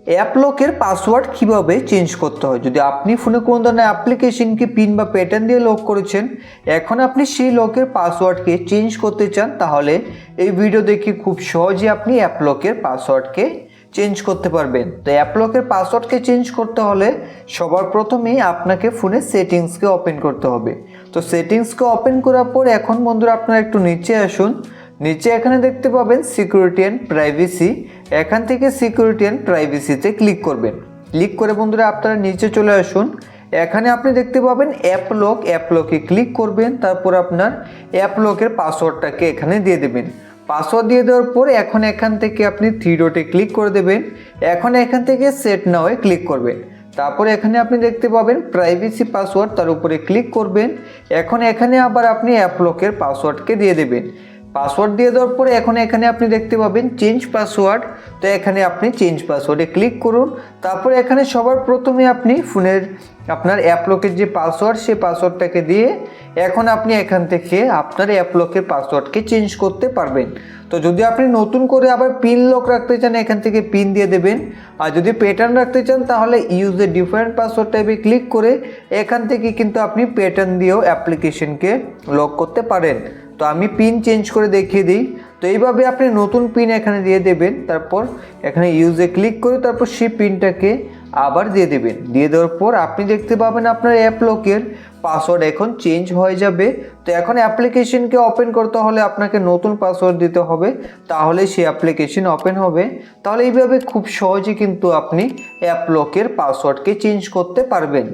App লকের password কিভাবে change করতে হয়। যদি আপনি ফোনে কোনো ধরনের অ্যাপ্লিকেশনকে পিন বা প্যাটার্ন দিয়ে লক করেছেন, এখন আপনি সেই লকের পাসওয়ার্ডকে চেঞ্জ করতে চান, তাহলে এই ভিডিও দেখে খুব সহজে আপনি অ্যাপ লকের পাসওয়ার্ডকে চেঞ্জ করতে পারবেন। তো অ্যাপ লকের পাসওয়ার্ডকে চেঞ্জ করতে হলে সবার প্রথমেই আপনাকে ফোনের সেটিংসকে ওপেন করতে হবে। তো সেটিংসকে ওপেন করার পর এখন বন্ধুরা আপনারা একটু নিচে আসুন। নিচে এখানে দেখতে পাবেন সিকিউরিটি অ্যান্ড প্রাইভেসি। এখান থেকে সিকিউরিটি অ্যান্ড প্রাইভেসিতে ক্লিক করবেন। ক্লিক করে বন্ধুরা আপনারা নিচে চলে আসুন। এখানে আপনি দেখতে পাবেন অ্যাপ লকে ক্লিক করবেন। তারপর আপনার অ্যাপ লকের পাসওয়ার্ডটাকে এখানে দিয়ে দেবেন। পাসওয়ার্ড দিয়ে দেওয়ার পর এখন এখান থেকে আপনি 3 ডটে ক্লিক করে দেবেন। এখন এখান থেকে সেট নাও ক্লিক করবেন। তারপর এখানে আপনি দেখতে পাবেন প্রাইভেসি পাসওয়ার্ড, তার উপরে ক্লিক করবেন। এখন এখানে আবার আপনি অ্যাপ লকের পাসওয়ার্ডকে দিয়ে দেবেন। পাসওয়ার্ড দিয়ে দেওয়ার পরে এখন এখানে আপনি দেখতে পাবেন চেঞ্জ পাসওয়ার্ড। তো এখানে আপনি চেঞ্জ পাসওয়ার্ডে ক্লিক করুন। তারপর এখানে সবার প্রথমে আপনি ফোনের আপনার অ্যাপ লকের যে পাসওয়ার্ড, সেই পাসওয়ার্ডটাকে দিয়ে এখন আপনি এখান থেকে আপনার অ্যাপ লকের পাসওয়ার্ডকে চেঞ্জ করতে পারবেন। তো যদি আপনি নতুন করে আবার পিন লক রাখতে চান, এখান থেকে পিন দিয়ে দেবেন। আর যদি প্যাটার্ন রাখতে চান, তাহলে ইউজ এ ডিফারেন্ট পাসওয়ার্ড টাইপে ক্লিক করে এখান থেকে কিন্তু আপনি প্যাটার্ন দিয়েও অ্যাপ্লিকেশনকে লক করতে পারেন। তো আমি পিন চেঞ্জ করে দেখিয়ে দিই। তো এইভাবে আপনি নতুন পিন এখানে দিয়ে দেবেন। তারপর এখানে ইউজে ক্লিক করে তারপর সেই পিনটাকে আবার দিয়ে দেবেন। দিয়ে দেওয়ার পর আপনি দেখতে পাবেন আপনার অ্যাপ লকের পাসওয়ার্ড এখন চেঞ্জ হয়ে যাবে। তো এখন অ্যাপ্লিকেশনকে ওপেন করতে হলে আপনাকে নতুন পাসওয়ার্ড দিতে হবে, তাহলে সেই অ্যাপ্লিকেশন ওপেন হবে। তাহলে এইভাবে খুব সহজে কিন্তু আপনি অ্যাপ লকের পাসওয়ার্ডকে চেঞ্জ করতে পারবেন।